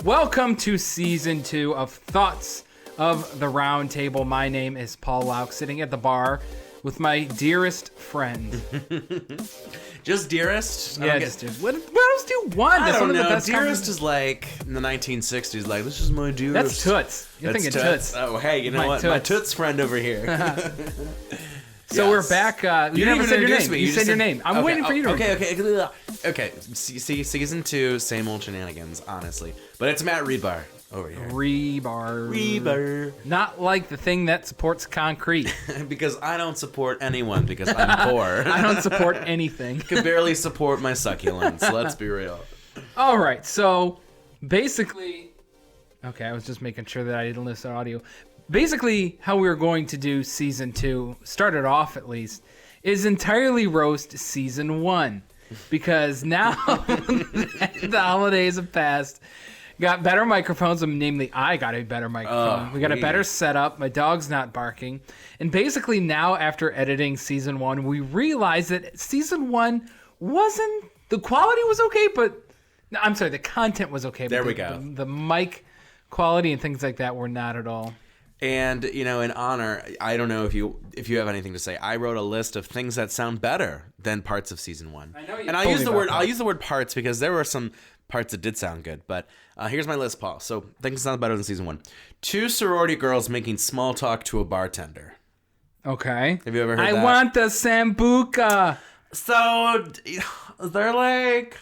Welcome to season 2 of Thoughts of the Round Table. My name is Paul Lauk, sitting at the bar with my dearest friend. Just dearest? Yeah, just dearest. What else do you want? I That's don't one of the know. best Dearest is like in the 1960s, like, this is my dearest. That's Toots. You're That's thinking Toots. Oh, hey, you know My what? Toots. My Toots friend over here. So we're back. You never said your name. Me. You said your name. I'm waiting for you to. Okay. See, season 2, same old shenanigans, honestly. But it's Matt Rebar over here. Rebar. Not like the thing that supports concrete. Because I don't support anyone because I'm poor. I don't support anything. Can barely support my succulents. Let's be real. All right, so basically, okay, I was just making sure that I didn't listen to audio. Basically, how we were going to do season 2, started off at least, is entirely roast season 1. Because now the holidays have passed, got better microphones, namely I got a better microphone. We got a better setup, my dog's not barking. And basically now after editing season 1, we realized that season 1 the quality was okay, but, no, I'm sorry, the content was okay. There but we go. The mic quality and things like that were not at all. And, you know, in honor, I don't know if you have anything to say. I wrote a list of things that sound better than parts of season 1. I know you and told me about that. I'll use the word parts because there were some parts that did sound good. But here's my list, Paul. So things sound better than season 1. 2 sorority girls making small talk to a bartender. Okay. Have you ever heard that? I want the Sambuca. So they're like,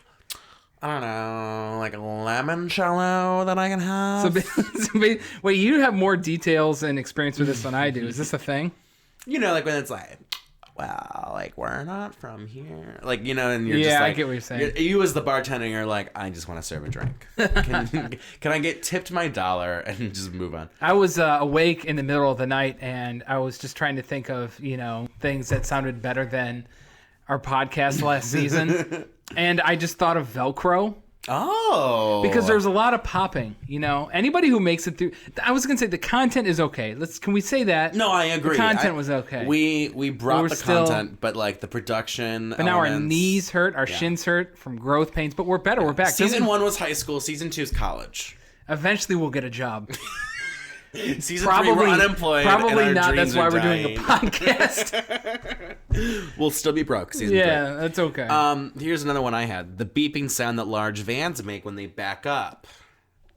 I don't know, like a limoncello that I can have. Wait, you have more details and experience with this than I do. Is this a thing? You know, like when it's like, well, like, we're not from here. Like, you know, and you're just like, I get what you're saying. You as the bartender, you're like, I just want to serve a drink. Can I get tipped my $1 and just move on? I was awake in the middle of the night, and I was just trying to think of, things that sounded better than our podcast last season. And I just thought of Velcro. Oh. Because there's a lot of popping, Anybody who makes it through... I was going to say the content is okay. Can we say that? No, I agree. The content was okay. We brought the content, but like the production But now our knees hurt, our shins hurt from growth pains, but we're better. We're back. Season 1 was high school. Season 2 is college. Eventually we'll get a job. Season 3 we're unemployed. Probably and not. That's why we're dying. doing a podcast. We'll still be broke. Season 3. Yeah, that's okay. Here's another one I had. The beeping sound that large vans make when they back up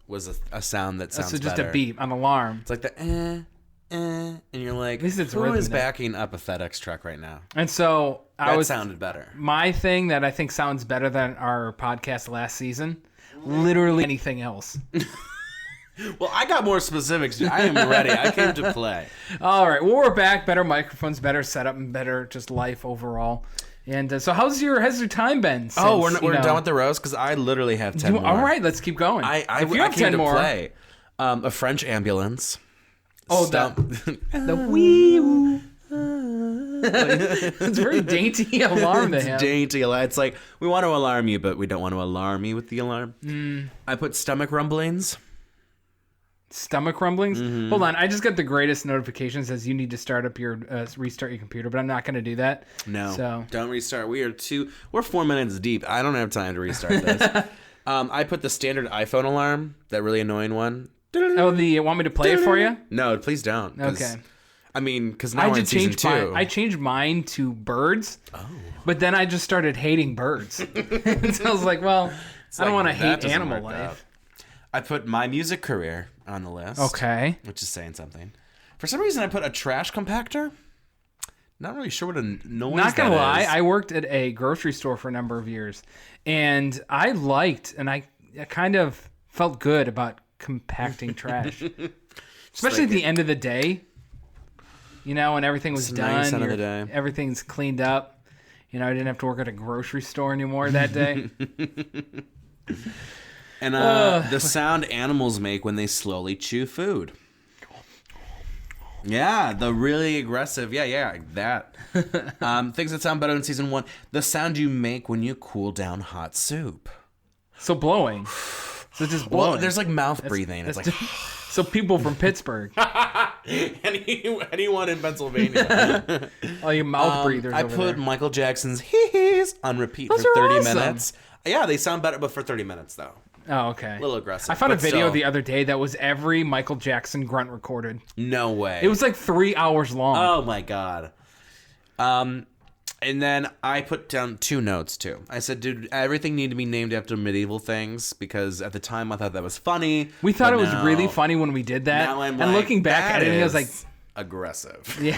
was a sound that sounds so just better. a beep, an alarm. It's like the and you're like, At least it's who rhythm is now. backing up a FedEx truck right now? And so That sounded better. My thing that I think sounds better than our podcast last season, literally anything else. Well, I got more specifics. I am ready. I came to play. All right. Well, we're back. Better microphones, better setup, and better just life overall. And so how's your time been? Since, We're done with the roast because I literally have 10 more. All right. Let's keep going. I came 10 to more. Play. A French ambulance. Oh, the wee. It's a very dainty alarm to him. Dainty alarm. It's like, we want to alarm you, but we don't want to alarm you with the alarm. I put stomach rumblings. Stomach rumblings? Mm-hmm. Hold on, I just got the greatest notification says you need to restart your computer, but I'm not going to do that. No, so don't restart. We're 4 minutes deep. I don't have time to restart this. I put the standard iPhone alarm, that really annoying one. Oh, you want me to play it for you? No, please don't. Okay. I mean, because now we're in season 2. I changed mine to birds, but then I just started hating birds. So I was like, well, I don't want to hate animal life. Out. I put my music career on the list. Okay. Which is saying something. For some reason, I put a trash compactor. Not really sure what a noise Not gonna lie, is. I worked at a grocery store for a number of years, and I kind of felt good about compacting trash, especially at the end of the day. When everything was done, nice end of the day. Everything's cleaned up. I didn't have to work at a grocery store anymore that day. And the sound animals make when they slowly chew food. Yeah, the really aggressive. That. Things that sound better in season 1. The sound you make when you cool down hot soup. So blowing. So just blowing. Well, there's like mouth breathing. It's like... So people from Pittsburgh. Anyone in Pennsylvania. All you mouth breathers I over put there. Michael Jackson's hee-hees on repeat Those for are 30 awesome. minutes. Yeah, they sound better, but for 30 minutes, though. Oh, okay. A little aggressive. I found a but video still. the other day that was every Michael Jackson grunt recorded. No way. It was like 3 hours long. Oh my god. And then I put down 2 notes too. I said, dude, everything needed to be named after medieval things because at the time I thought that was funny. We thought but it was now- really funny when we did that. Now I'm and like, looking back that at it, I was like, is aggressive. yeah,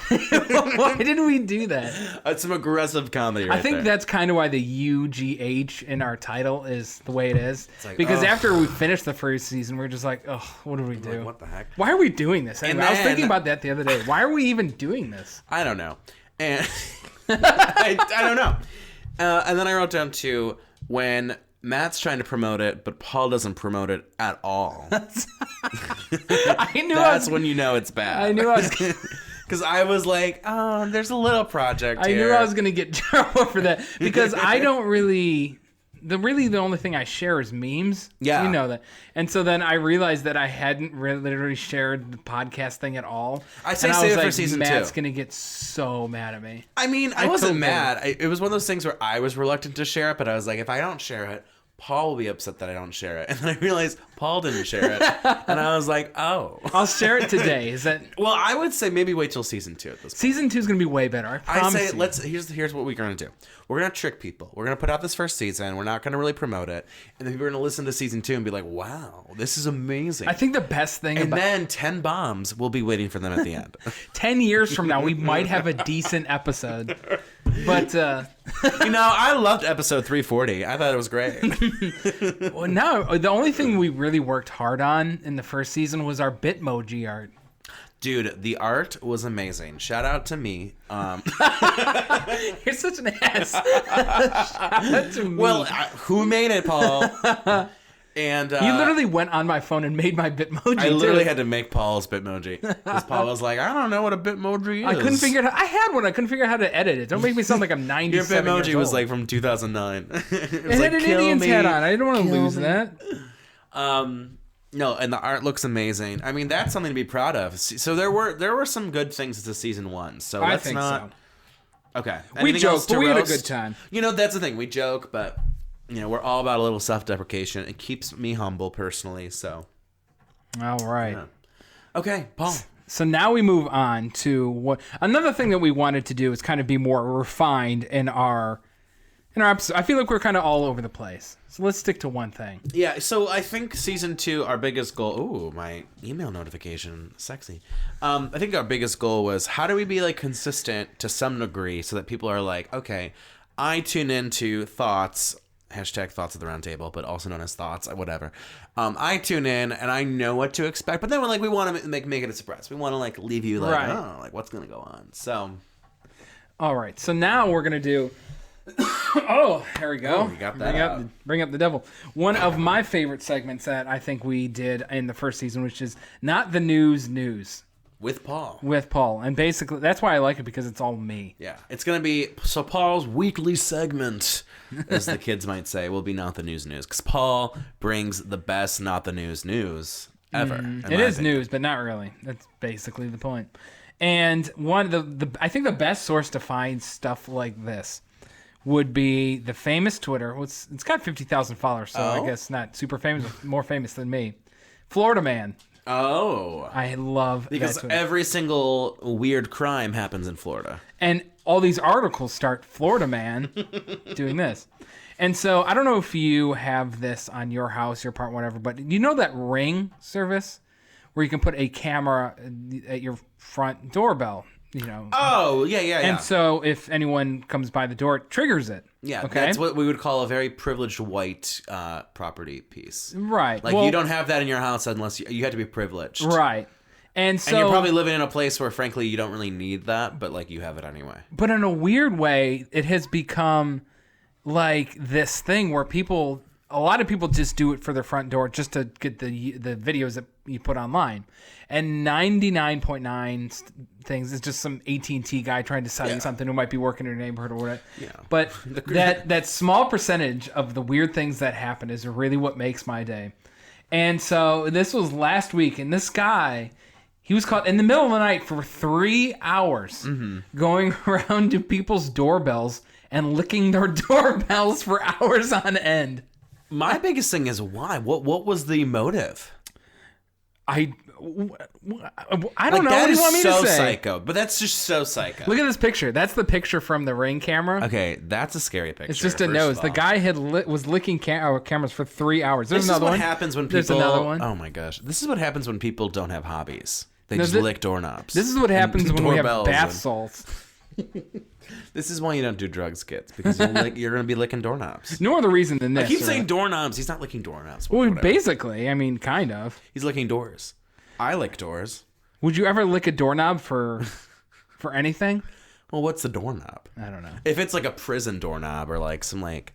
why didn't we do that? That's some aggressive comedy right I think there. that's kind of why the UGH in our title is the way it is. like, because ugh. after we finished the first season, we are just like, oh, what do we do? Like, what the heck? Why are we doing this? Anyway, I was then- thinking about that the other day. Why are we even doing this? I don't know. And I don't know. And then I wrote down too, when Matt's trying to promote it, but Paul doesn't promote it at all. I knew I That's was, when you know it's bad. I knew I was Because I was like, oh, there's a little project I here. knew I was gonna get in trouble for that because I don't really. The only thing I share is memes. Yeah. You know that. And so then I realized that I hadn't really literally shared the podcast thing at all. I say And save was it for like, season Matt's 2. gonna get so mad at me. I mean, I I wasn't totally- mad. It was one of those things where I was reluctant to share it, but I was like, if I don't share it, Paul will be upset that I don't share it. And then I realized Paul didn't share it. And I was like, oh. I'll share it today. Is that Well, I would say maybe wait till season 2 at this point. season 2 is gonna be way better? I I promise say you. here's what we're gonna do. We're gonna trick people. We're gonna put out this first season. We're not gonna really promote it, and then people are gonna listen to season 2 and be like, "Wow, this is amazing." I think the best thing and about then 10 bombs will be waiting for them at the end. 10 years from now, we might have a decent episode. But You know, I loved episode 340. I thought it was great. well, no, the only thing we really worked hard on in the first season was our Bitmoji art. Dude, the art was amazing. Shout out to me. You're such an ass. Shout out to me. Well, who made it, Paul? And you literally went on my phone and made my Bitmoji. I literally too. had to make Paul's Bitmoji because Paul was like, "I don't know what a Bitmoji is." I couldn't figure it out. I had one. I couldn't figure out how to edit it. Don't make me sound like I'm 97 Your Bitmoji years was old. like from 2009. It was It like, had an "Kill Indian's me." hat on. I didn't want to Kill lose me. that. No, and the art looks amazing. I mean, that's something to be proud of. So there were some good things to season 1. So I let's think not. so. Okay. We Anything else joked, to but we had a roast? good time. You know, that's the thing. We joke, but you know, we're all about a little self-deprecation. It keeps me humble personally. So All right. yeah. Okay, Paul. So now we move on to what another thing that we wanted to do is kind of be more refined in our episode. I feel like we're kind of all over the place. So let's stick to one thing. Yeah, so I think season 2, our biggest goal. Ooh, my email notification, sexy. I think our biggest goal was how do we be like consistent to some degree so that people are like, okay, I tune into thoughts. Hashtag thoughts at the round table, but also known as thoughts, whatever. I tune in and I know what to expect, but then we're like, we want to make it a surprise. We want to like leave you like, Right. oh, like what's gonna go on? So, All right. So now we're gonna do. Oh, here we go. Oh, you got that out. Bring up the devil. One of my favorite segments that I think we did in the first season, which is not the news with Paul. with Paul, and basically that's why I like it because it's all me. Yeah, it's gonna be so Paul's weekly segment, as the kids might say, will be not the news because Paul brings the best not the news ever. in It my is opinion. news, but not really. That's basically the point. And one of the I think the best source to find stuff like this would be the famous Twitter. Well, it's got 50,000 followers, so Oh. I guess not super famous, but more famous than me. Florida Man. Oh, I love because that Twitter. every single weird crime happens in Florida. And all these articles start Florida Man doing this. And so I don't know if you have this on your house, your part, whatever, but you know that Ring service where you can put a camera at your front doorbell, you know. Oh, yeah. And so if anyone comes by the door, it triggers it. Yeah, Okay. that's what we would call a very privileged white property piece. Right. Like well, you don't have that in your house unless you have to be privileged. Right. And so And you're probably living in a place where, frankly, you don't really need that, but like you have it anyway. but in a weird way, it has become like this thing where a lot of people just do it for their front door just to get the videos that you put online. And 99.9 things is just some AT&T guy trying to sell you something who might be working in your neighborhood or whatever. Yeah. But that small percentage of the weird things that happen is really what makes my day. And so this was last week, and this guy, he was caught in the middle of the night for 3 hours going around to people's doorbells and licking their doorbells for hours on end. My biggest thing is why? What was the motive? I don't Like, know. What that do is you want me so to say? psycho. But that's just so psycho. Look at this picture. That's the picture from the Ring camera. Okay, that's a scary picture. It's just a first nose. of The all. guy was licking cameras for 3 hours. There's This is another what one. happens when people. There's another one. Oh my gosh, this is what happens when people don't have hobbies. They No, just lick doorknobs. This is what happens when we have Doorbells bath and- salts. This is why you don't do drugs, kids, because you're going to be licking doorknobs. No other reason than this. I keep or- saying doorknobs. He's not licking doorknobs. Well, Whatever. basically, I mean, kind of. He's licking doors. I lick doors. Would you ever lick a doorknob for anything? Well, what's the doorknob? I don't know. If it's like a prison doorknob or like some like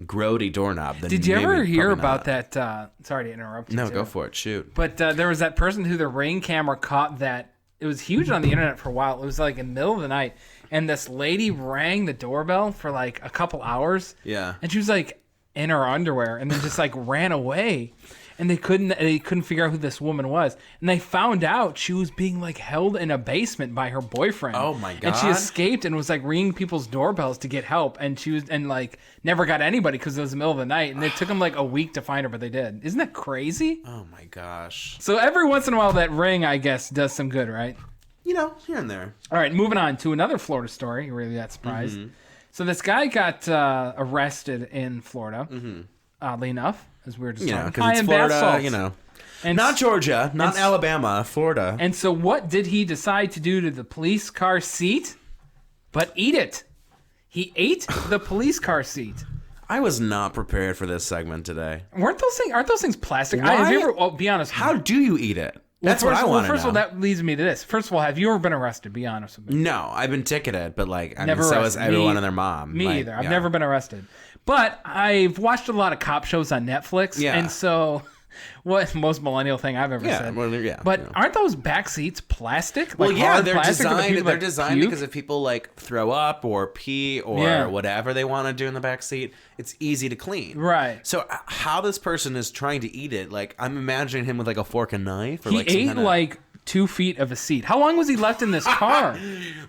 grody doorknob, then Did you ever maybe, hear probably about not. that? Sorry to interrupt you. No, too. go for it. Shoot. But there was that person who the Ring camera caught that. It was huge on the internet for a while. It was like in the middle of the night. And this lady rang the doorbell for like a couple hours. Yeah. And she was like in her underwear and then just like ran away. And they couldn't figure out who this woman was. And they found out she was being like held in a basement by her boyfriend. Oh my And she God. escaped and was like ringing people's doorbells to get help. And she was like never got anybody because it was the middle of the night. And it took them like a week to find her, but they did. Isn't that crazy? Oh my gosh. So every once in a while that Ring, I guess, does some good, right? You know, here and there. All right, moving on to another Florida story. You're really that surprised. Mm-hmm. So this guy got arrested in Florida, oddly enough, as we were just You know, talking. because High it's in bath Florida, salts. you know. And Not Georgia, not and- Alabama, Florida. And so what did he decide to do to the police car seat? But eat it. He ate the police car seat. I was not prepared for this segment today. Aren't those things plastic? Why? Have you ever? Oh, be honest. How do you eat it? That's what I want to know. First of all, that leads me to this. First of all, have you ever been arrested? Be honest with me. No, I've been ticketed, but like, I Never mean, so arrested. is everyone Me- and their mom. Me Like, either. I've yeah. never been arrested. But I've watched a lot of cop shows on Netflix. Yeah. And so, what most millennial thing I've ever Yeah, said. well, yeah, But yeah. aren't those back seats plastic? Well, Like yeah, hard they're plastic for the designed. people They're that designed puke? because if people like throw up or pee or Yeah. whatever they want to do in the back seat, it's easy to clean. Right. So how this person is trying to eat it? Like, I'm imagining him with like a fork and knife. Or He like some ate kinda- like 2 feet of a seat. How long was he left in this car?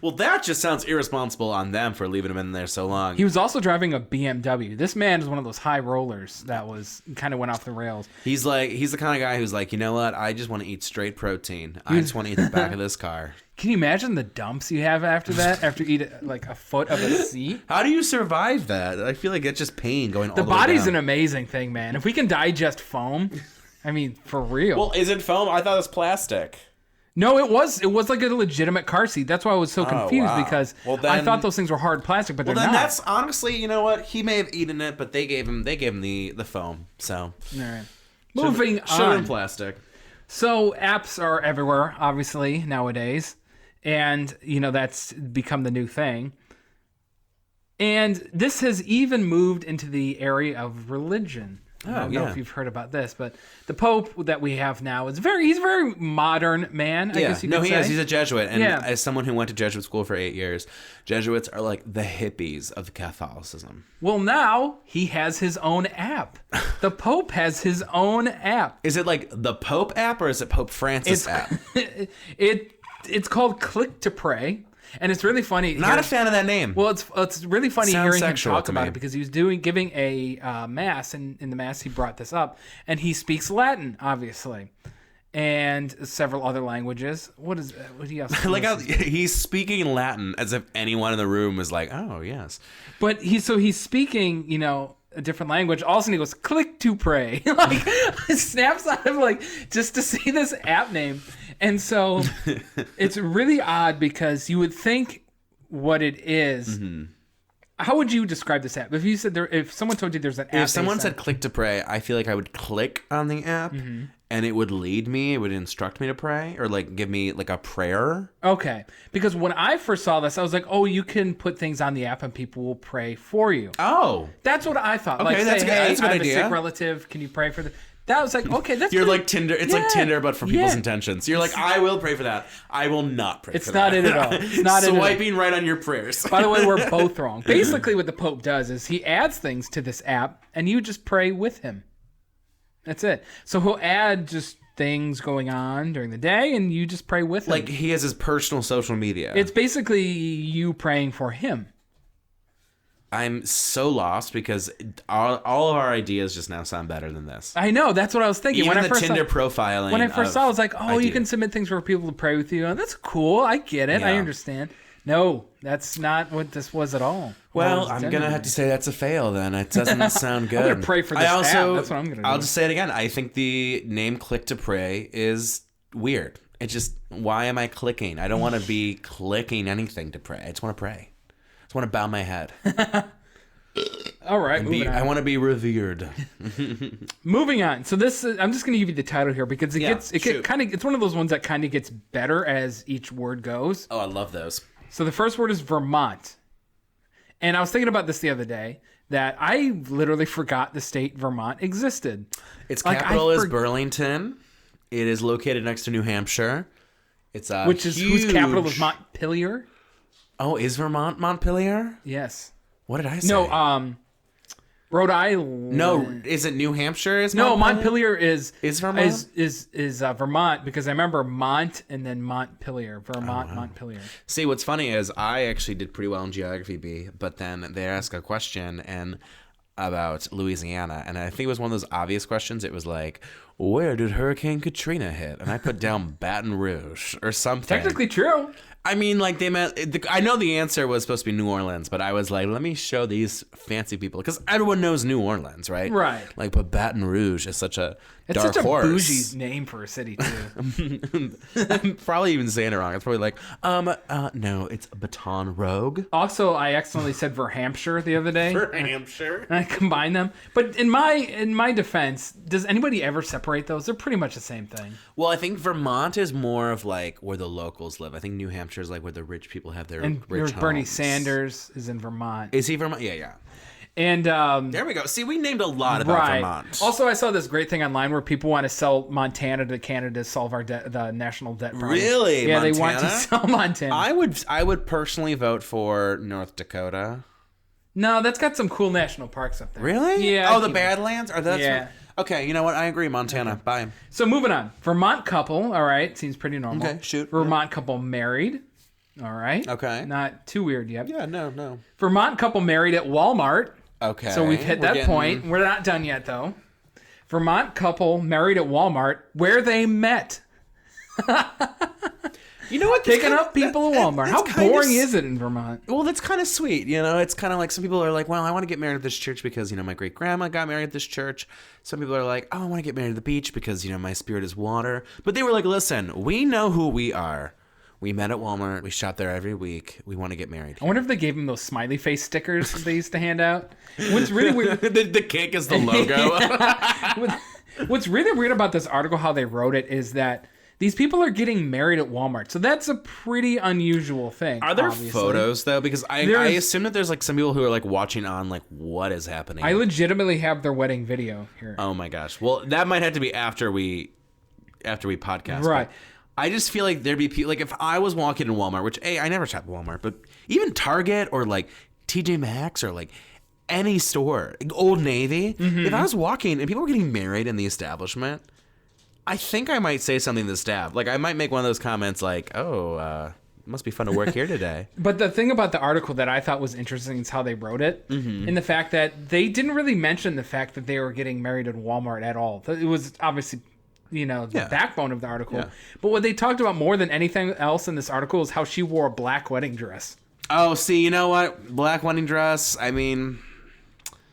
Well, that just sounds irresponsible on them for leaving him in there so long. He was also driving a BMW. This man is one of those high rollers that was kind of went off the rails. He's the kind of guy who's like, you know what? I just want to eat straight protein. I just want to eat the back of this car. Can you imagine the dumps you have after that? After you eat like a foot of a seat? How do you survive that? I feel like it's just pain going all The the way body's down. an amazing thing, man. If we can digest foam, I mean, for real. Well, is it foam? I thought it was plastic. No, it was like a legitimate car seat. That's why I was so confused wow. because Well, I then- thought those things were hard plastic, but Well, they're then not. that's honestly, you know what? He may have eaten it, but they gave him the foam. So All right. Moving should have been on. plastic. So apps are everywhere, obviously nowadays, and you know that's become the new thing. And this has even moved into the area of religion. I don't know yeah. if you've heard about this, but the Pope that we have now he's a very modern man, I guess you could he say. is. He's a Jesuit, and Yeah. as someone who went to Jesuit school for 8 years, Jesuits are like the hippies of Catholicism. Well, now he has his own app. The Pope has his own app. Is it like the Pope app or is it Pope Francis app? It's called Click to Pray, and it's really funny. Not a fan of that name. Well, it's really funny Sounds hearing him sexual talk to about me. it because he was giving a mass, and in the mass he brought this up, and he speaks Latin, obviously, and several other languages. What he else? Like how he's speaking Latin as if anyone in the room was like, "Oh yes." But he's speaking, you know, a different language. All of a sudden he goes, "Click to pray," like it snaps out of like just to see this app name, and so it's really odd because you would think what it is. Mm-hmm. How would you describe this app? If you said if someone told you there's an app, If someone they said click to pray, I feel like I would click on the app and it would lead me, it would instruct me to pray or like give me like a prayer. okay, because when I first saw this, I was like, oh, you can put things on the app and people will pray for you. Oh. That's what I thought. Okay, Like, that's say, a good- hey, that's a good I have idea. a sick relative. Can you pray for the? That was like, okay, that's You're pretty- like Tinder. It's like Yeah, Tinder, but for people's yeah. intentions. You're like, I will pray for that. I will not pray It's for that. not it at all. It's not it at all. Swiping right on your prayers. By the way, we're both wrong. Basically, what the Pope does is he adds things to this app, and you just pray with him. That's it. So he'll add just things going on during the day, and you just pray with him. Like he has his personal social media. It's basically you praying for him. I'm so lost because all of our ideas just now sound better than this. I know. That's what I was thinking. Even when the I first Tinder profiling. When I first saw it, I was like, oh, you idea. can submit things for people to pray with you. And that's cool. I get it. I Yeah. understand. No, that's not what this was at all. Well, I'm going to have to say that's a fail then. It doesn't sound good. I'm going to pray for this app. That's what I'm going to do. I'll just say it again. I think the name Click to Pray is weird. It just, why am I clicking? I don't want to be clicking anything to pray. I just want to pray. I just want to bow my head. All right, moving on. I want to be revered. Moving on. So this, I'm just going to give you the title here because it's one of those ones that kind of gets better as each word goes. Oh, I love those. So the first word is Vermont. And I was thinking about this the other day, that I literally forgot the state Vermont existed. Its capital is Burlington. It is located next to New Hampshire. It's a whose capital is Montpelier? Oh, is Vermont Montpelier? Yes. What did I say? No, Rhode Island. No, is it New Hampshire? Montpelier is Vermont? is Vermont, because I remember Mont and then Montpelier. Montpelier. See, what's funny is I actually did pretty well in Geography B, but then they asked a question about Louisiana, and I think it was one of those obvious questions. It was like, where did Hurricane Katrina hit? And I put down Baton Rouge or something. Technically true. I mean, like, they meant... I know the answer was supposed to be New Orleans, but I was like, let me show these fancy people. Because everyone knows New Orleans, right? Right. Like, but Baton Rouge is such a It's dark such a horse. bougie name for a city, too. I'm probably even saying it wrong. It's probably like, no, it's Baton Rouge. Also, I accidentally said Verhampshire the other day. Verhampshire? And I combined them. But in my defense, does anybody ever separate those? They're pretty much the same thing. Well, I think Vermont is more of, like, where the locals live. I think New Hampshire is, like, where the rich people have their rich homes. Bernie Sanders is in Vermont. Is he Vermont? Yeah. And there we go. See, we named a lot about Vermont. Also, I saw this great thing online where people want to sell Montana to Canada to solve our the national debt problem. Really? Yeah, Montana? they want to sell Montana. I would personally vote for North Dakota. No, that's got some cool national parks up there. Really? Yeah. Oh, the Badlands? Are those? Yeah. Okay, you know what? I agree. Montana. Bye. So moving on. Vermont couple. All right. Seems pretty normal. Okay, shoot. Vermont couple married. All right. Okay. Not too weird yet. Yeah, no. Vermont couple married at Walmart. Okay. So we've hit that point. We're not done yet, though. Vermont couple married at Walmart, where they met. You know what? Picking up people at Walmart. How boring is it in Vermont? Well, that's kind of sweet. You know, it's kind of like some people are like, well, I want to get married at this church because, you know, my great grandma got married at this church. Some people are like, oh, I want to get married at the beach because, you know, my spirit is water. But they were like, listen, we know who we are. We met at Walmart. We shop there every week. We want to get married. I wonder if they gave him those smiley face stickers that they used to hand out. What's really weird... the cake is the logo. What's really weird about this article, how they wrote it, is that these people are getting married at Walmart. So that's a pretty unusual thing. Are there obviously. photos, though? Because I assume that there's, like, some people who are, like, watching on, like, what is happening. I legitimately have their wedding video here. Oh, my gosh. Well, that might have to be after we podcast. Right. But I just feel like there'd be people, like, if I was walking in Walmart, which, I never shop at Walmart, but even Target or, like, TJ Maxx or, like, any store, Old Navy, if I was walking and people were getting married in the establishment, I think I might say something to the staff. Like, I might make one of those comments like, oh, must be fun to work here today. But the thing about the article that I thought was interesting is how they wrote it. And the fact that they didn't really mention the fact that they were getting married at Walmart at all. It was obviously, you know, the backbone of the article. Yeah. But what they talked about more than anything else in this article is how she wore a black wedding dress. Oh, see, you know what? Black wedding dress, I mean...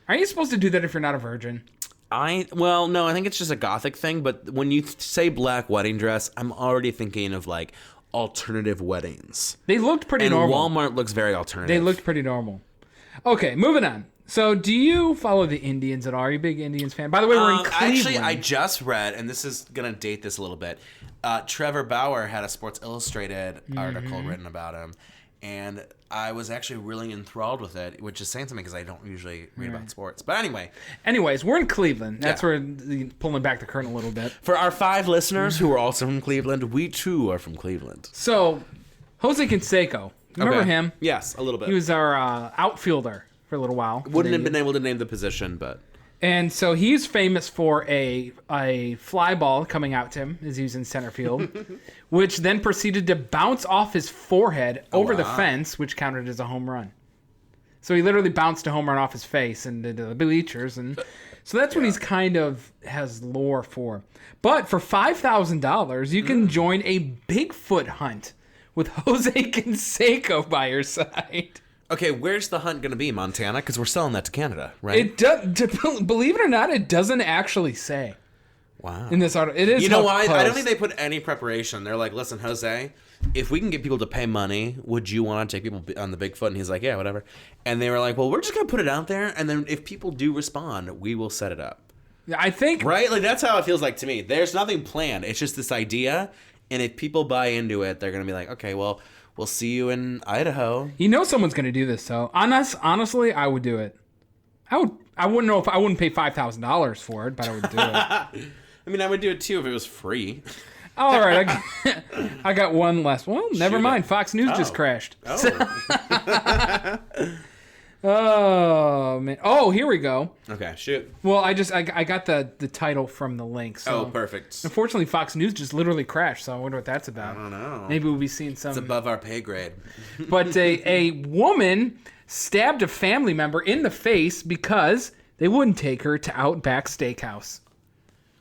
Aren't you supposed to do that if you're not a virgin? Well, no, I think it's just a gothic thing, but when you say black wedding dress, I'm already thinking of, like, alternative weddings. They looked pretty normal. And Walmart looks very alternative. They looked pretty normal. Okay, moving on. So, do you follow the Indians at all? Are you a big Indians fan? By the way, we're in Cleveland. Actually, I just read, and this is going to date this a little bit, Trevor Bauer had a Sports Illustrated article written about him, and I was actually really enthralled with it, which is saying something because I don't usually read about sports. But anyways, we're in Cleveland. That's where pulling back the curtain a little bit. For our 5 listeners who are also from Cleveland, we too are from Cleveland. So, Jose Canseco, remember him? Yes, a little bit. He was our outfielder for a little while. Wouldn't have been able to name the position, but... And so he's famous for a fly ball coming out to him as he was in center field, which then proceeded to bounce off his forehead over the fence, which counted as a home run. So he literally bounced a home run off his face into the bleachers, and so that's what he's kind of has lore for. But for $5,000, you can join a Bigfoot hunt with Jose Canseco by your side. Okay, where's the hunt going to be? Montana? Because we're selling that to Canada, right? It does. Believe it or not, it doesn't actually say. Wow. In this article, it is. You know why? I don't think they put any preparation. They're like, listen, Jose, if we can get people to pay money, would you want to take people on the Bigfoot? And he's like, yeah, whatever. And they were like, well, we're just going to put it out there. And then if people do respond, we will set it up. I think. Right? Like, that's how it feels like to me. There's nothing planned. It's just this idea. And if people buy into it, they're going to be like, okay, well, we'll see you in Idaho. You know someone's going to do this, so honestly, I would do it. I wouldn't know if I wouldn't pay $5,000 for it, but I would do it. I mean, I would do it too if it was free. All right, I got one last. Well, never Shoot mind. it. Fox News just crashed. Oh. Oh man. Oh, here we go. Okay, shoot. Well, I got the title from the link. So Oh, perfect. unfortunately, Fox News just literally crashed. So I wonder what that's about. I don't know. Maybe we'll be seeing some. It's above our pay grade. But a woman stabbed a family member in the face because they wouldn't take her to Outback Steakhouse.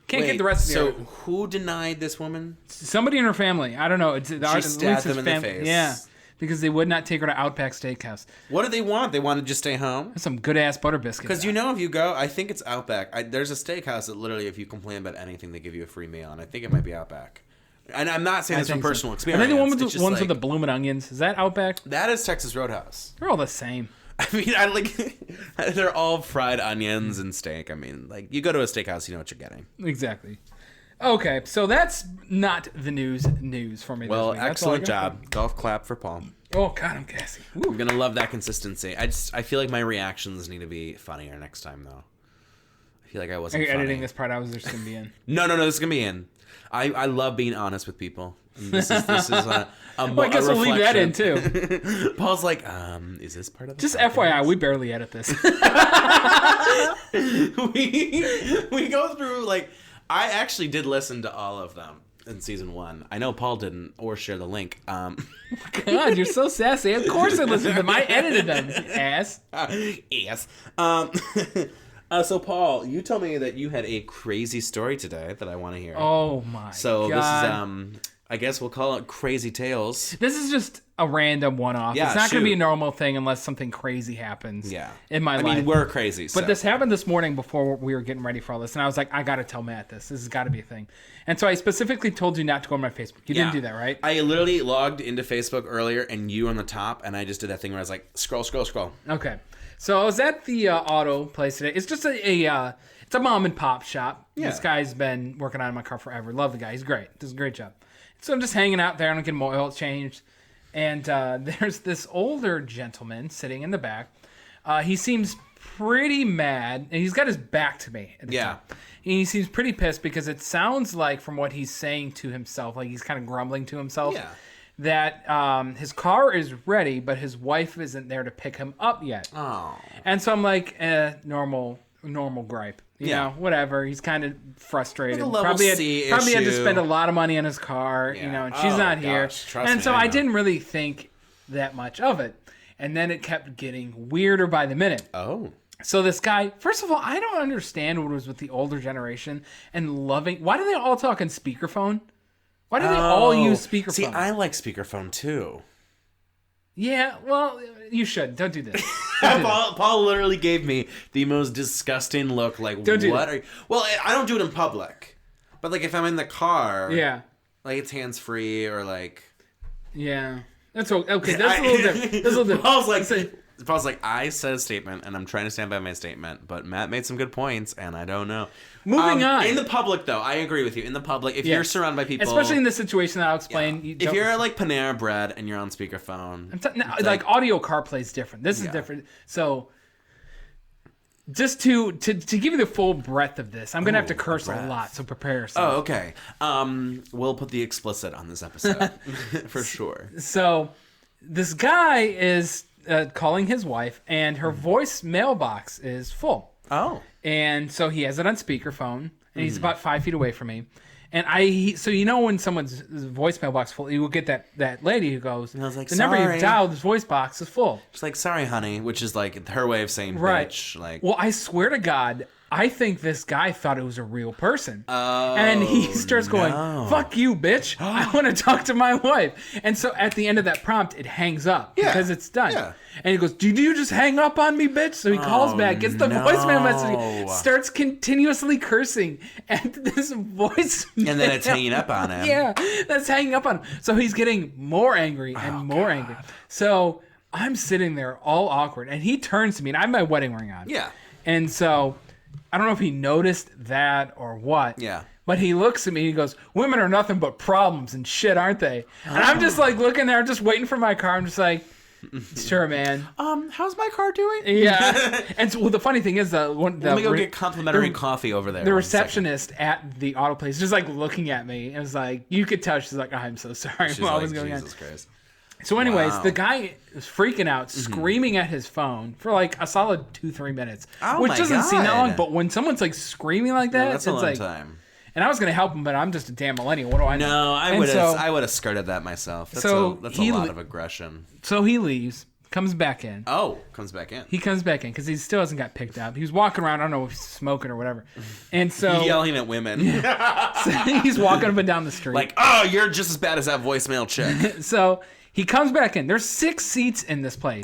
Can't get the rest of the So article. who denied this woman? Somebody in her family. I don't know. It's She stabbed them in the face. Yeah, because they would not take her to Outback Steakhouse. What do they want? They want to just stay home? That's some good ass butter biscuits. Because you know, if you go, I think it's Outback. There's a steakhouse that literally, if you complain about anything, they give you a free meal, and I think it might be Outback. And I'm not saying this from personal experience. And then the one with It's the just ones like- with the blooming onions. Is that Outback? That is Texas Roadhouse. They're all the same. I mean, I like they're all fried onions and steak. I mean, like you go to a steakhouse, you know what you're getting. Exactly. Okay, so that's not the news for me. Well, this week. That's all I excellent got. job. Golf clap for Paul. Oh God, I'm gassy. I'm gonna love that consistency. I feel like my reactions need to be funnier next time, though. I feel like I Are wasn't. you funny. editing this part? I was just gonna be in. No, this is gonna be in. I love being honest with people. And this is a Well, I guess we'll leave that in too. too. Paul's like, is this part of the Just podcast? FYI, we barely edit this. we go through like I actually did listen to all of them in season 1. I know Paul didn't or share the link. God, you're so sassy. Of course I listened to them. I edited them, you ass. Yes. So Paul, you told me that you had a crazy story today that I want to hear. Oh my So God. this is I guess we'll call it Crazy Tales. This is just a random one-off. Yeah, it's not going to be a shoot. normal thing unless something crazy happens. Yeah. In my life. I mean, we're crazy. But this happened this morning before we were getting ready for all this, and I was like, I got to tell Matt this. This has got to be a thing. And so I specifically told you not to go on my Facebook. You didn't do that, right? I literally logged into Facebook earlier, and you were on the top, and I just did that thing where I was like, scroll. Okay. So I was at the auto place today. It's just it's a mom and pop shop. Yeah. This guy's been working on my car forever. Love the guy. He's great. Does a great job. So I'm just hanging out there. I'm getting my oil changed. And there's this older gentleman sitting in the back. He seems pretty mad. And he's got his back to me. At the time. And he seems pretty pissed because it sounds like from what he's saying to himself, like he's kind of grumbling to himself, that his car is ready, but his wife isn't there to pick him up yet. Oh. And so I'm like, normal gripe. You know, whatever. He's kind of frustrated. Like a level probably C had to issue. spend a lot of money on his car, you know, and she's not here. Trust me, and so I I know. didn't really think that much of it. And then it kept getting weirder by the minute. Oh. So this guy, first of all, I don't understand what was with the older generation and loving. Why do they all talk in speakerphone? Why do they all use speakerphone? See, I like speakerphone too. Yeah, well, you should. Don't do this. Don't do this. Paul literally gave me the most disgusting look. Like, Don't do what that. are you? Well, I don't do it in public, but like if I'm in the car, Yeah. like it's hands free or like. Yeah. That's okay. That's a little different. That's a little different. Paul's like, I said a statement and I'm trying to stand by my statement, but Matt made some good points and I don't know. Moving on. In the public, though, I agree with you. In the public, if you're surrounded by people, especially in this situation that I'll explain. yeah. If you're at like Panera Bread and you're on speakerphone, like audio CarPlay is different. This is different. So just to give you the full breadth of this, I'm gonna have to curse a lot. So prepare yourself. Oh, okay. We'll put the explicit on this episode for sure. So this guy is calling his wife, and her voice mailbox is full. Oh. And so he has it on speakerphone, and he's about 5 feet away from me. And so when someone's voicemail box full, you will get that lady who goes, I was like, the number "Sorry." you've dialed, this voice box is full. She's like, sorry, honey, which is like her way of saying Right. bitch. Like, Well, I swear to God, I think this guy thought it was a real person. And he starts going, no. fuck you, bitch. I want to talk to my wife. And so at the end of that prompt, it hangs up because it's done. Yeah. And he goes, did you just hang up on me, bitch? So he calls back, gets the voicemail message, starts continuously cursing at this voice. and then it's hanging up on him. Yeah, that's hanging up on him. So he's getting more angry and more angry. So I'm sitting there all awkward. And he turns to me, and I have my wedding ring on. Yeah. And so I don't know if he noticed that or what. Yeah. But he looks at me and he goes, women are nothing but problems and shit, aren't they? And I'm just like looking there, just waiting for my car. I'm just like, sure, man. How's my car doing? Yeah. And so, the funny thing is, Let me go get complimentary coffee over there. the 1 second. receptionist at the auto place just like looking at me. And was like, you could tell she's like, I'm so sorry. She's What like, was going on? Jesus Christ. So anyways, Wow. the guy is freaking out, screaming at his phone for like a solid 2-3 minutes, which my doesn't seem that God. long. But when someone's like screaming like that, That's a it's long like, time. and I was gonna help him, but I'm just a damn millennial. What do I know? No, I And would have. so- I would have skirted that myself. That's So that's he a lot le- of aggression. So he leaves, comes back in. Oh, comes back in. He comes back in because he still hasn't got picked up. He was walking around, I don't know if he's smoking or whatever. And so Yelling at women. he's walking up and down the street. Like, oh, you're just as bad as that voicemail chick. So he comes back in. There's 6 seats in this place.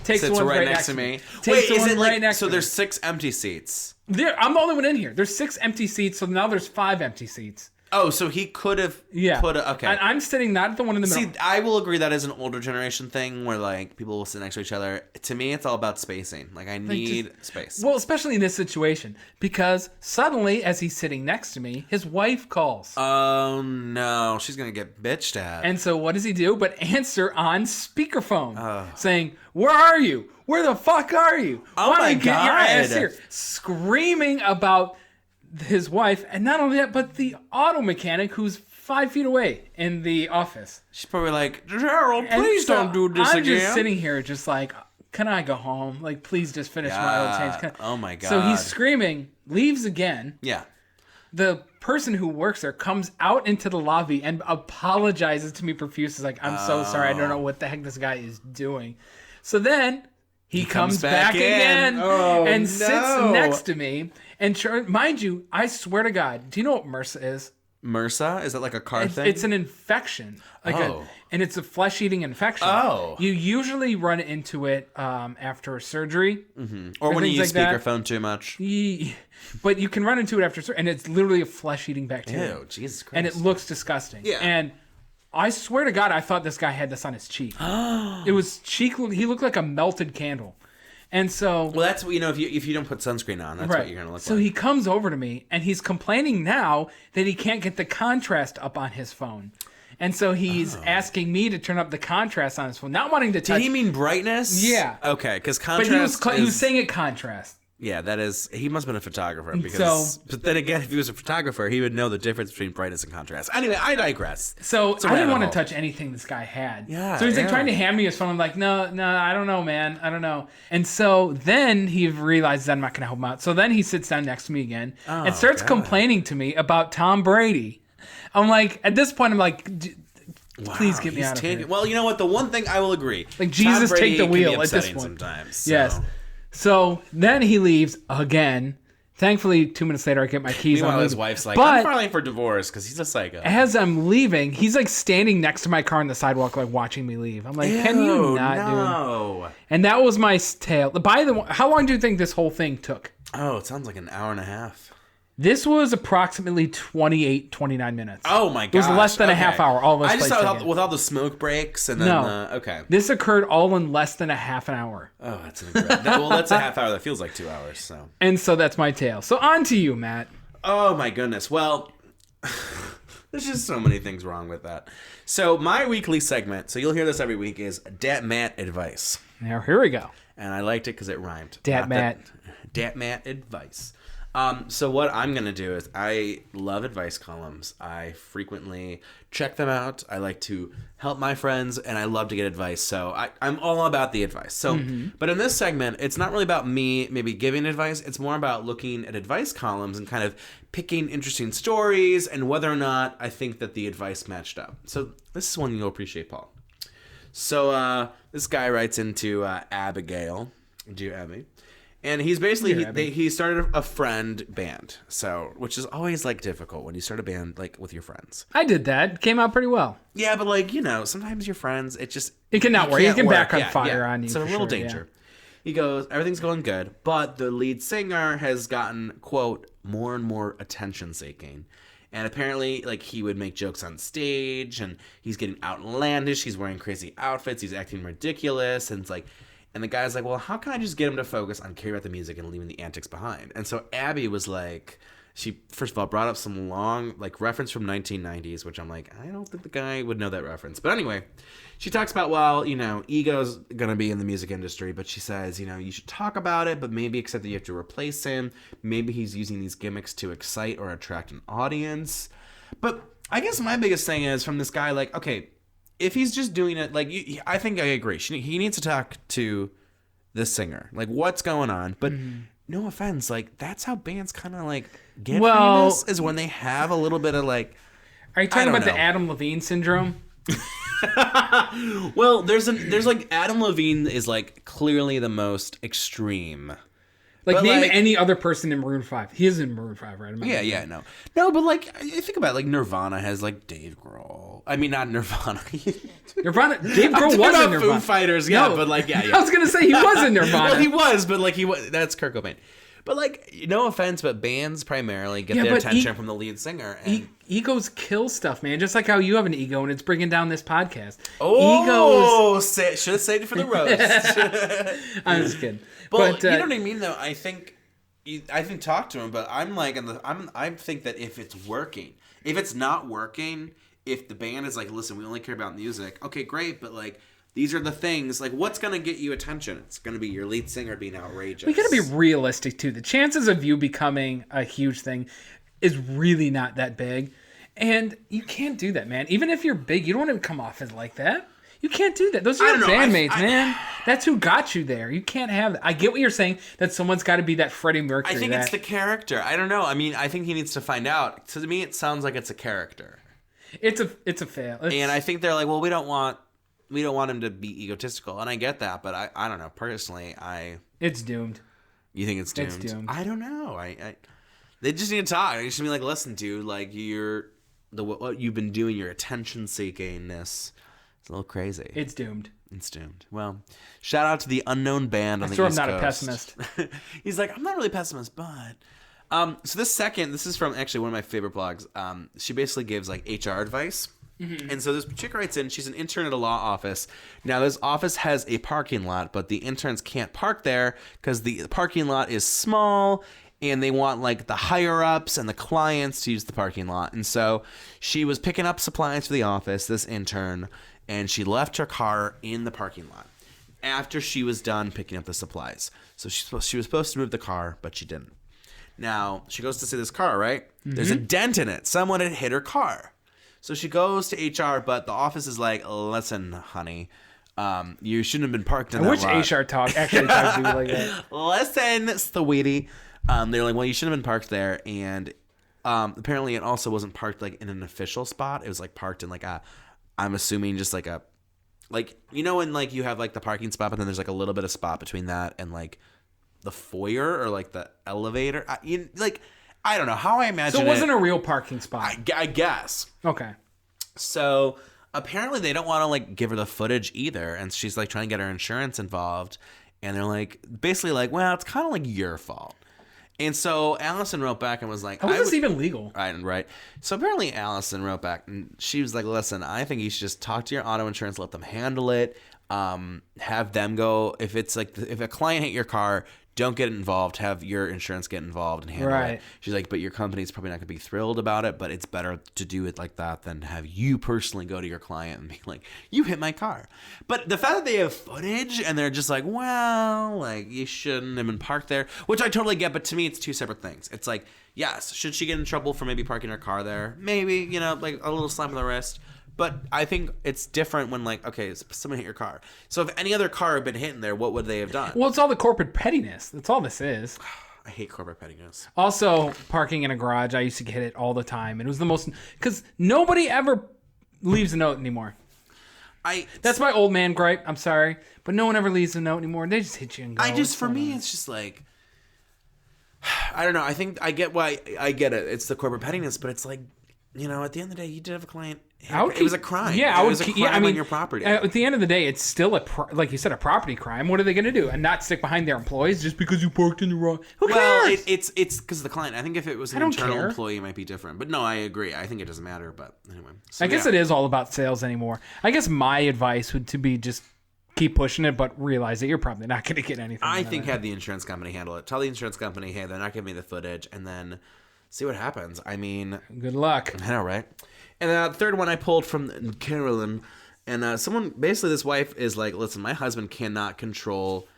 Takes Sits one right next to me. Takes Wait, the is one it right like next so? to There's me. 6 empty seats. I'm the only one in here. There's 6 empty seats, so now there's 5 empty seats. Oh, so he could have put a, okay. And I'm sitting not at the one in the middle. See, I will agree that is an older generation thing where like people will sit next to each other. To me, it's all about spacing. Like I need space. Well, especially in this situation, because suddenly, as he's sitting next to me, his wife calls. Oh no, she's gonna get bitched at. And so what does he do but answer on speakerphone, saying, where are you? Where the fuck are you? Oh Why my don't you get your ass God. here? Screaming about his wife, and not only that, but the auto mechanic who's 5 feet away in the office. She's probably like, Gerald, And please so don't do this I'm again. just sitting here just like, can I go home? Like, please just finish my oil change. God. Oh my God. So he's screaming, leaves again. Yeah. The person who works there comes out into the lobby and apologizes to me profusely. Like, I'm so sorry. I don't know what the heck this guy is doing. So then he comes back in. again Oh, and sits no. next to me. And mind you, I swear to God, do you know what MRSA is? MRSA? Is that like a car thing? It's an infection, and it's a flesh-eating infection. Oh. You usually run into it after surgery, or when you things use like that. speakerphone too much. But you can run into it after surgery, and it's literally a flesh-eating bacteria. Ew, Jesus Christ. And it looks disgusting. Yeah. And I swear to God, I thought this guy had this on his cheek. It was cheek. He looked like a melted candle. And so, Well, that's what if you don't put sunscreen on, that's what you're gonna look so like. he comes over to me and he's complaining now that he can't get the contrast up on his phone. And so he's asking me to turn up the contrast on his phone, not wanting to touch. Did he mean brightness? Yeah. Okay, because but contrast. he was saying it contrast. Yeah, that is. He must have been a photographer because. But then again, if he was a photographer, he would know the difference between brightness and contrast. Anyway, I digress. So It's a I didn't rabbit want to hole. touch anything this guy had. Yeah, So he's like yeah. trying to hand me his phone. I'm like, no, I don't know, man. I don't know. And so then he realizes I'm not going to help him out. So then he sits down next to me again and starts God. complaining to me about Tom Brady. I'm like, at this point, I'm like, please get me He's out of taking- here. Well, you know what? The one thing I will agree. Like, Jesus, Tom Brady take the can be wheel at this upsetting point. Sometimes. So. Yes. So then he leaves again. Thankfully, 2 minutes later, I get my keys. Meanwhile, I'm his leaving. wife's like, But I'm filing for divorce because he's a psycho. as I'm leaving, he's like standing next to my car on the sidewalk, like watching me leave. I'm like, can you not, dude? no. And that was my tale. By the way, how long do you think this whole thing took? Oh, it sounds like an hour and a half. This was approximately 29 minutes. Oh my god. It was less than a half hour. All this I just place thought taken. with all the smoke breaks and then No. okay. This occurred all in less than a half an hour. Oh, that's well, that's a half hour. That feels like 2 hours. So. And so that's my tale. So on to you, Matt. Oh my goodness. Well, there's just so many things wrong with that. So my weekly segment, so you'll hear this every week, is Dat Matt Advice. Now, here we go. And I liked it because it rhymed. Dat Matt. Dat Matt Advice. So what I'm gonna do is I love advice columns. I frequently check them out. I like to help my friends, and I love to get advice. So I'm all about the advice. So, but in this segment, it's not really about me maybe giving advice. It's more about looking at advice columns and kind of picking interesting stories and whether or not I think that the advice matched up. So this is one you'll appreciate, Paul. So this guy writes into Abigail, dear Abby. And he's basically he started a friend band, so which is always like difficult when you start a band like with your friends. I did that. Came out pretty well. Yeah, but like sometimes your friends it can not work. It can back on fire on you. So a little danger. Yeah. He goes, everything's going good, but the lead singer has gotten quote more and more attention seeking. And apparently, like, he would make jokes on stage, and he's getting outlandish. He's wearing crazy outfits. He's acting ridiculous, and it's like. And the guy's like, well, how can I just get him to focus on caring about the music and leaving the antics behind? And so Abby was like, she first of all brought up some long, like, reference from 1990s, which I'm like, I don't think the guy would know that reference. But anyway, she talks about, well, Ego's going to be in the music industry, but she says, you should talk about it, but maybe accept that you have to replace him. Maybe he's using these gimmicks to excite or attract an audience. But I guess my biggest thing is from this guy, like, okay, if he's just doing it, like, I think I agree. He needs to talk to the singer. Like, what's going on? But no offense, like, that's how bands kind of, like, get famous, is when they have a little bit of, like... Are you talking about the Adam Levine syndrome? Well, there's like, Adam Levine is, like, clearly the most extreme... Like, but name any other person in Maroon 5. He is in Maroon 5, right? No, but, like, I think about it, like, Nirvana has, like, Dave Grohl. I mean, not Nirvana. Dave Grohl was in Nirvana. Foo Fighters, yeah, but, like, yeah. I was going to say he was in Nirvana. Well, he was, but, like, that's Kurt Cobain. But, like, no offense, but bands primarily get their attention from the lead singer. And... Egos kill stuff, man. Just like how you have an ego and it's bringing down this podcast. Oh, should have saved it for the roast. I'm just kidding. But you know what I mean, though. I think talk to him, but I'm like, I think that if it's working, if it's not working, if the band is like, listen, we only care about music. Okay, great, but like, these are the things. Like, what's gonna get you attention? It's gonna be your lead singer being outrageous. We gotta be realistic too. The chances of you becoming a huge thing is really not that big, and you can't do that, man. Even if you're big, you don't want to come off as like that. You can't do that. Those are your bandmates, man. That's who got you there. You can't have that. I get what you're saying, that someone's got to be that Freddie Mercury. I think it's the character. I don't know. I mean, I think he needs to find out. To me, it sounds like it's a character. It's a fail. And I think they're like, well, we don't want him to be egotistical. And I get that, but I don't know. Personally, It's doomed. You think it's doomed? It's doomed. I don't know. They just need to talk. They just need to be like, listen, dude, like, what you've been doing, your attention seekingness. It's a little crazy. It's doomed. It's doomed. Well, shout out to the unknown band on the East Coast. I'm not a pessimist. He's like, I'm not really a pessimist, but... So this is from actually one of my favorite blogs. She basically gives like HR advice. Mm-hmm. And so this chick writes in, she's an intern at a law office. Now this office has a parking lot, but the interns can't park there because the parking lot is small and they want like the higher ups and the clients to use the parking lot. And so she was picking up supplies for the office, this intern, and she left her car in the parking lot after she was done picking up the supplies. So she was supposed to move the car, but she didn't. Now, she goes to see this car, right? Mm-hmm. There's a dent in it. Someone had hit her car. So she goes to HR, but the office is like, listen, honey, you shouldn't have been parked in that lot. Which HR actually talks to you like that? Listen, sweetie. They're like, well, you shouldn't have been parked there. And apparently it also wasn't parked like in an official spot. It was like parked in like I'm assuming just like when like you have like the parking spot, but then there's like a little bit of spot between that and like the foyer or like the elevator. I don't know how I imagine it. So it wasn't a real parking spot. I guess. Okay. So apparently they don't want to like give her the footage either, and she's like trying to get her insurance involved, and they're like basically like, well, it's kind of like your fault. And so Allison wrote back and was like, how is this even legal? Right. So apparently Allison wrote back and she was like, listen, I think you should just talk to your auto insurance, let them handle it. have them go. If it's like if a client hit your car, don't get involved. Have your insurance get involved and handle it. She's like, but your company's probably not going to be thrilled about it, but it's better to do it like that than have you personally go to your client and be like, you hit my car. But the fact that they have footage and they're just like, well, like you shouldn't have been parked there, which I totally get. But to me, it's two separate things. It's like, yes, should she get in trouble for maybe parking her car there? Maybe, like a little slap on the wrist. But I think it's different when, like, okay, someone hit your car. So if any other car had been hit in there, what would they have done? Well, it's all the corporate pettiness. That's all this is. I hate corporate pettiness. Also, parking in a garage, I used to hit it all the time. It was the most... Because nobody ever leaves a note anymore. That's my old man gripe. I'm sorry. But no one ever leaves a note anymore. They just hit you and go. For me, it's just like... I don't know. I think I get why... I get it. It's the corporate pettiness, but it's like... at the end of the day, you did have a client. It was a crime. Yeah, it was a crime on your property. At the end of the day, it's still like you said, a property crime. What are they going to do? And not stick behind their employees just because you parked in the wrong? Who cares? Well, it's because of the client. I think if it was an internal employee, it might be different. But no, I agree. I think it doesn't matter. But anyway, I guess it is all about sales anymore. I guess my advice would to be just keep pushing it, but realize that you're probably not going to get anything. I think have the insurance company handle it. Tell the insurance company, hey, they're not giving me the footage, and then see what happens. I mean, good luck. I know, right? And the third one I pulled from Carolyn, and someone basically this wife is like, listen, my husband cannot control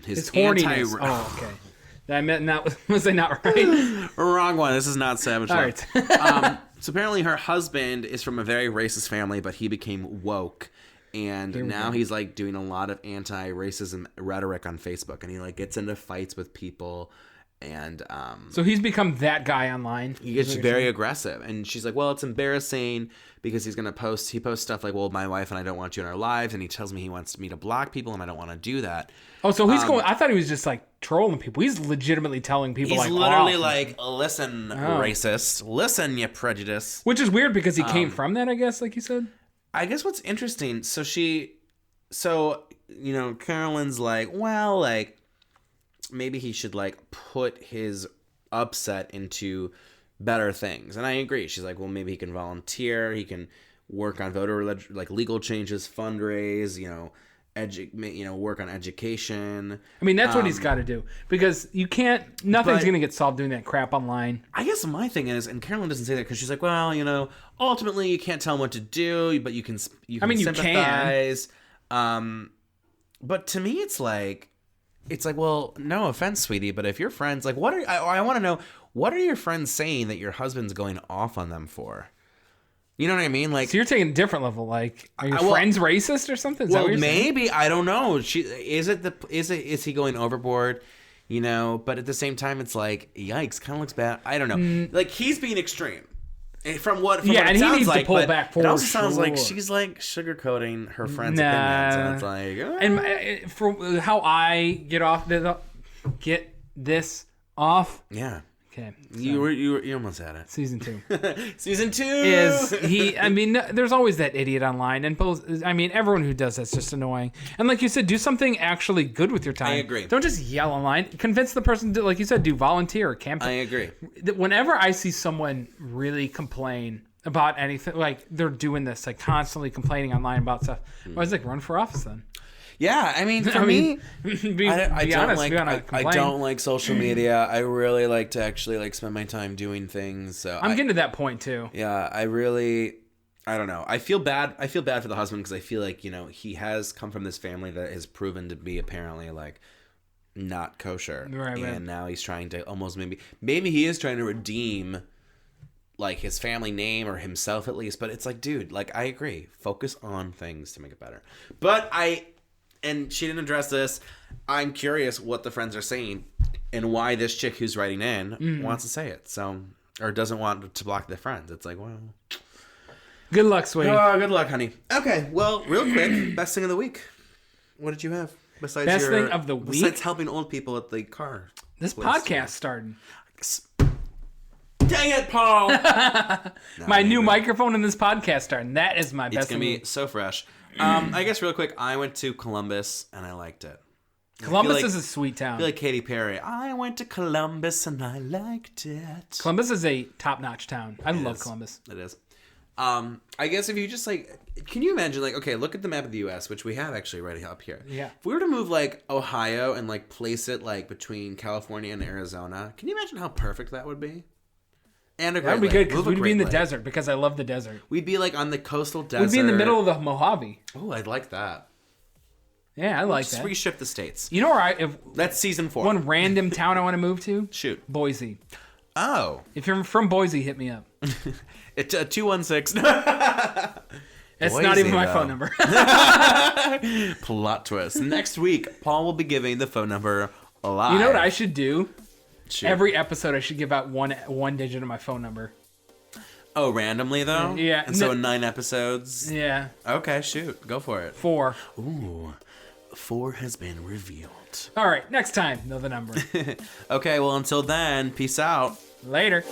his horniness. Oh, okay. I meant not. Was I not right? Wrong one. This is not Savage All Love. right. So apparently her husband is from a very racist family, but he became woke. And now he's like doing a lot of anti-racism rhetoric on Facebook, and he like gets into fights with people. And so he's become that guy online. He gets very aggressive, and she's like, "Well, it's embarrassing because he posts stuff like, well, my wife and I don't want you in our lives,' and he tells me he wants me to block people, and I don't want to do that." Oh, so he's going. I thought he was just like trolling people. He's legitimately telling people. He's literally like, "Listen, racist. Listen, you prejudice." Which is weird because he came from that, I guess, like you said. I guess what's interesting. Carolyn's like, well, like. Maybe he should like put his upset into better things. And I agree. She's like, well, maybe he can volunteer. He can work on legal changes, fundraise, work on education. I mean, that's what he's got to do because nothing's going to get solved doing that crap online. I guess my thing is, and Carolyn doesn't say that because she's like, well, ultimately you can't tell him what to do, but you can sympathize. But to me, it's like, well, no offense, sweetie, but if your friends, like, I want to know, what are your friends saying that your husband's going off on them for? You know what I mean? Like, so you're taking a different level. Like, are your friends racist or something? Is that what you're maybe saying? I don't know. Is he going overboard? But at the same time, it's like, yikes, kind of looks bad. I don't know. Like, he's being extreme. From what it and sounds he needs like, to pull back it also sounds like she's like sugarcoating her friends' opinions, and it's like, and for how I get this off, yeah. Okay, so you almost had it. Season 2. Season 2 is he? I mean, there's always that idiot online, and everyone who does that's just annoying. And like you said, do something actually good with your time. I agree. Don't just yell online. Convince the person to, like you said, do volunteer or campaign. I agree. Whenever I see someone really complain about anything, like they're doing this, like constantly complaining online about stuff, I was like, run for office then. Yeah, I mean, for me, I don't like social media. I really like to actually like spend my time doing things. So I'm getting to that point too. Yeah, I don't know. I feel bad for the husband because I feel like he has come from this family that has proven to be apparently like not kosher, and now he's trying to almost maybe he is trying to redeem like his family name or himself at least. But it's like, dude, like I agree, focus on things to make it better. And she didn't address this. I'm curious what the friends are saying and why this chick who's writing in wants to say it. So, or doesn't want to block their friends. It's like, well. Good luck, sweetie. Oh, good luck, honey. Okay, well, real quick, best thing of the week. What did you have? Besides thing of the week? Besides helping old people at the car. This podcast started. Dang it, Paul! My new microphone in this podcast starting. That is my best. It's going to be so fresh. I guess real quick, I went to Columbus and I liked it. Columbus is a sweet town. I feel like Katy Perry. I went to Columbus and I liked it. Columbus is a top-notch town. I love Columbus. It is. I guess if you just like, can you imagine like, okay, look at the map of the U.S., which we have actually right up here. Yeah. If we were to move like Ohio and like place it like between California and Arizona, can you imagine how perfect that would be? And a That would be Great good Lake. because Move a we'd be in the Great Lake. desert because I love the desert. We'd be like on the coastal desert. We'd be in the middle of the Mojave. Oh, I'd like that. Yeah, I like Just that. reshift the states. You know where if That's season 4. one random town I want to move to? Shoot. Boise. Oh. If you're from Boise, hit me up. It's 216. That's not Boise, even my though. phone number. Plot twist. Next week, Paul will be giving the phone number live. You know what I should do? Shoot. Every episode, I should give out one digit of my phone number. Oh, randomly though? Yeah. And so in 9 episodes? Yeah. Okay, shoot. Go for it. 4. Ooh. 4 has been revealed. All right, next time, know the number. Okay, well, until then, peace out. Later.